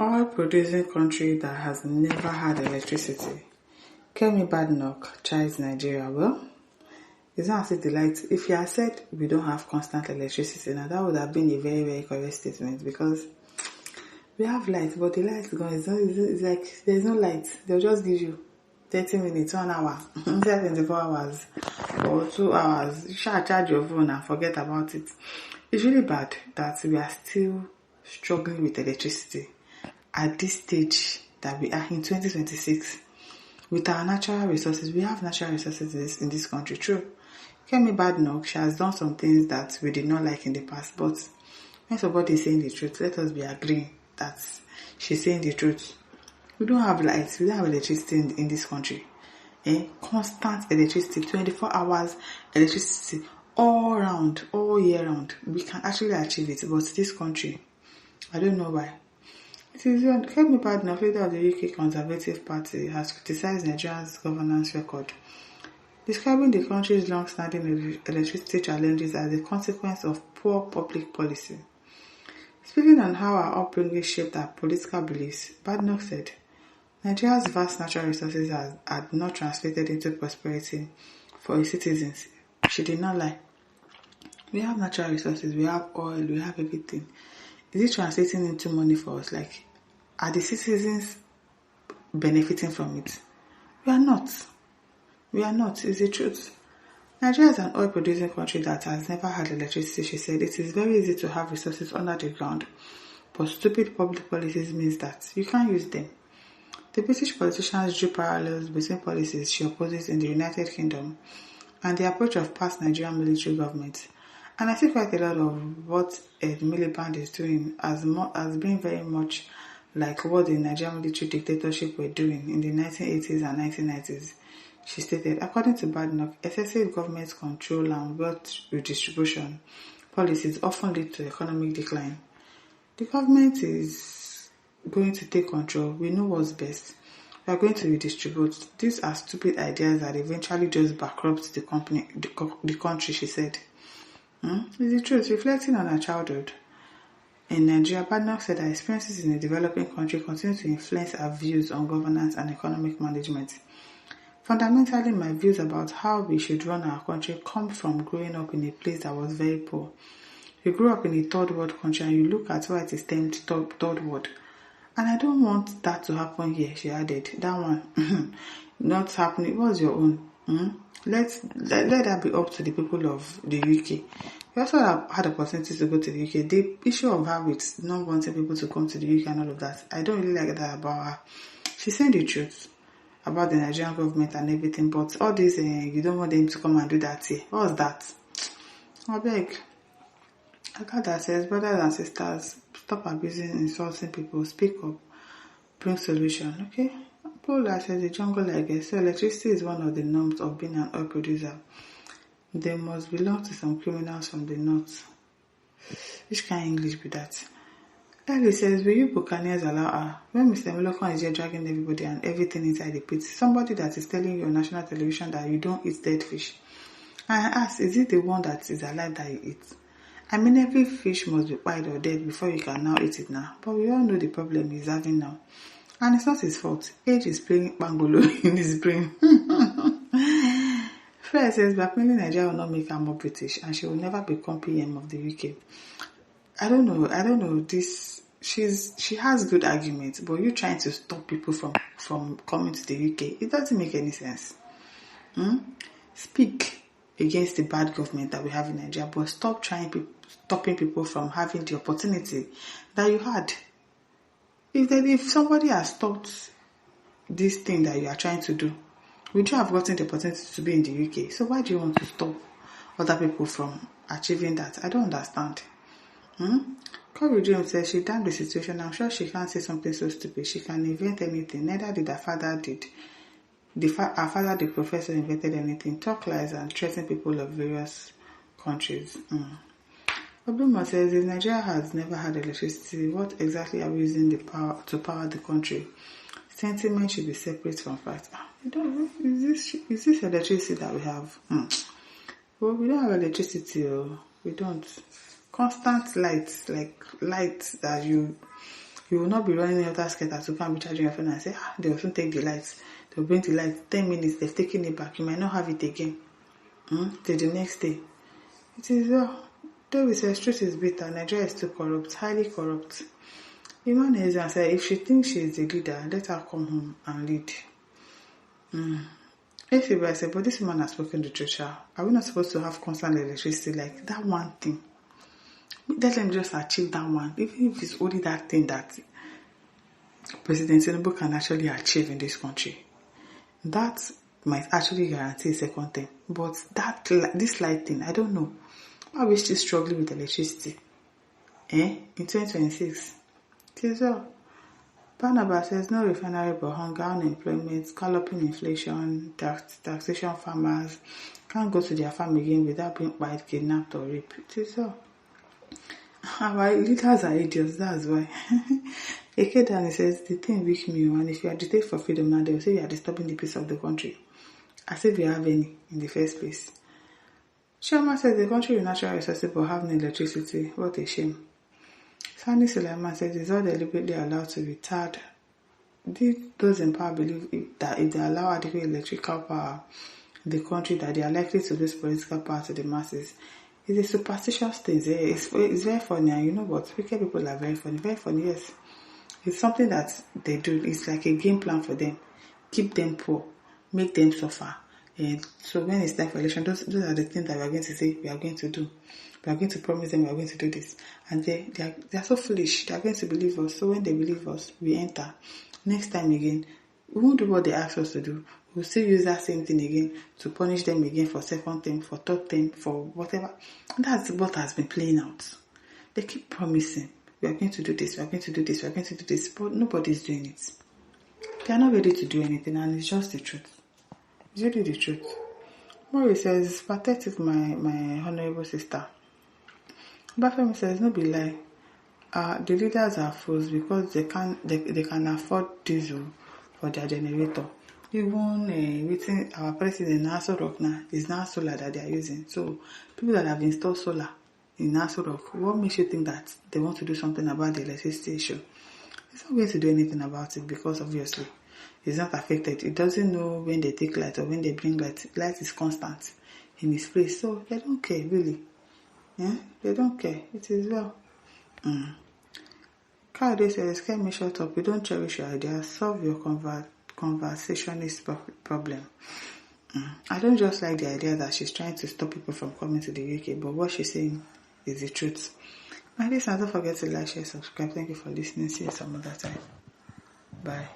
Oil-producing country that has never had electricity. Kemi Badenoch chides Nigeria. Well, it's not as if the light. If you had said we don't have constant electricity, now that would have been a very, very correct statement, because we have light, but the light is gone. It's like there's no light. They'll just give you 30 minutes, 1 hour, 24 hours, or 2 hours. You shall charge your phone and forget about it. It's really bad that we are still struggling with electricity at this stage that we are in 2026. With our natural resources, we have natural resources in this country. True. Kemi Badenoch, she has done some things that we did not like in the past, but when somebody is saying the truth, let us be agreeing that she's saying the truth. We don't have lights, we don't have electricity in this country. Constant electricity, 24 hours electricity, all round, all year round. We can actually achieve it, but this country, I don't know why. It is Kemi Badenoch, leader of the UK Conservative Party, has criticized Nigeria's governance record, describing the country's long-standing electricity challenges as a consequence of poor public policy. Speaking on how our upbringing shaped our political beliefs, Badenoch said, Nigeria's vast natural resources had not translated into prosperity for its citizens. She did not lie. We have natural resources, we have oil, we have everything. Is it translating into money for us? Like, are the citizens benefiting from it? We are not. We are not. It's the truth. Nigeria is an oil-producing country that has never had electricity, she said. It is very easy to have resources under the ground, but stupid public policies means that you can't use them. The British politicians drew parallels between policies she opposes in the United Kingdom and the approach of past Nigerian military governments. And I see quite a lot of what Ed Miliband is doing as being very much like what the Nigerian military dictatorship were doing in the 1980s and 1990s. She stated, according to Badenoch, excessive government control and wealth redistribution policies often lead to economic decline. The government is going to take control. We know what's best. We are going to redistribute. These are stupid ideas that eventually just bankrupt the country, she said. It's the truth. Reflecting on her childhood in Nigeria, Badenoch said her experiences in a developing country continue to influence her views on governance and economic management. Fundamentally, my views about how we should run our country come from growing up in a place that was very poor. You grew up in a third world country and you look at why it is termed third world. And I don't want that to happen here, she added. That one, not happening. What's your own? Let that be up to the people of the UK. We also have had opportunities to go to the UK. The issue of her with not wanting people to come to the UK and all of that, I don't really like that about her. She's saying the truth about the Nigerian government and everything, but all this, you don't want them to come and do that here. What's that? I beg. I got that says, brothers and sisters, stop abusing, insulting people, speak up, bring solution, okay? Paula says, the jungle, I guess. So electricity is one of the norms of being an oil producer. They must belong to some criminals from the north. Which kind of English be that? Ellie says, will you Buccaneers allow her? When Mr. Milokon is here dragging everybody and everything inside the pit, somebody that is telling you on national television that you don't eat dead fish. And I ask, is it the one that is alive that you eat? I mean, every fish must be wild or dead before you can now eat it now. But we all know the problem he's having now. And it's not his fault. Age is playing Bangolo in his brain. Fred says, blackmailing Nigeria will not make her more British and she will never become PM of the UK. I don't know. She has good arguments, but you trying to stop people from coming to the UK, it doesn't make any sense. Speak against the bad government that we have in Nigeria, but stop stopping people from having the opportunity that you had. If somebody has stopped this thing that you are trying to do, would you have gotten the opportunity to be in the UK? So why do you want to stop other people from achieving that? I don't understand. Corey James says she damned the situation. I'm sure she can't say something so stupid. She can invent anything. Neither did her father did. Her father, the professor, invented anything. Talk lies and threaten people of various countries. Obama says, if Nigeria has never had electricity, what exactly are we using to power the country? Sentiment should be separate from fact. Is this electricity that we have? Well, we don't have electricity. We don't. Constant lights, like lights that you You will not be running after skater to come be charging your phone and say, they will soon take the lights. They'll bring the lights. 10 minutes, they've taken it back. You might not have it again. Till the next day. It is well. Though it says truth is bitter, Nigeria is too corrupt, highly corrupt. Iman Ezra said, if she thinks she is the leader, let her come home and lead. If you said, but this woman has spoken the truth, are we not supposed to have constant electricity like that one thing? Let them just achieve that one, even if it's only that thing that President Tinubu can actually achieve in this country. That might actually guarantee a second term. But this light thing, I don't know. Why are we still struggling with electricity? In 2026? It is all. Barnabas says no refinery but hunger, unemployment, galloping inflation, taxation farmers can't go to their farm again without being bite, kidnapped or raped. It is all. Our leaders are idiots, that's why. Ekedani says the thing weak me, and if you agitate for freedom now, they will say you are disturbing the peace of the country. As if you have any in the first place. Shama says the country is natural resources but have no electricity. What a shame. Sani Sulaiman says it's all deliberately allowed to retard. Those in power believe that if they allow adequate electrical power in the country, that they are likely to lose political power to the masses. It's a superstitious thing. It's very funny, and you know what? Wicked people are very funny. Very funny, yes. It's something that they do. It's like a game plan for them. Keep them poor. Make them suffer. And so when it's time for election, those are the things that we are going to say we are going to do. We are going to promise them we are going to do this. And they are so foolish. They are going to believe us. So when they believe us, we enter. Next time again, we won't do what they ask us to do. We'll still use that same thing again to punish them again for second term, for third term, for whatever. That's what has been playing out. They keep promising, we are going to do this, we are going to do this, we are going to do this, but nobody's doing it. They are not ready to do anything, and it's just the truth. It's really the truth. Mori says, it's pathetic, my honorable sister. Bafemi says, no be lie. The leaders are fools because they can afford diesel for their generator. Even within our president in Aso Rock now is now solar that they are using. So people that have installed solar in Aso Rock, what makes you think that they want to do something about the electricity issue? It's not going to do anything about it because obviously it's not affected. It doesn't know when they take light or when they bring light. Light is constant in its place. So they don't care really. Yeah? They don't care. It is well. Kade says, Kemi, shut up. You don't cherish your ideas. Solve your conversationist problem. I don't just like the idea that she's trying to stop people from coming to the UK, but what she's saying is the truth. My listeners, don't forget to like, share, subscribe. Thank you for listening. See you some other time. Bye.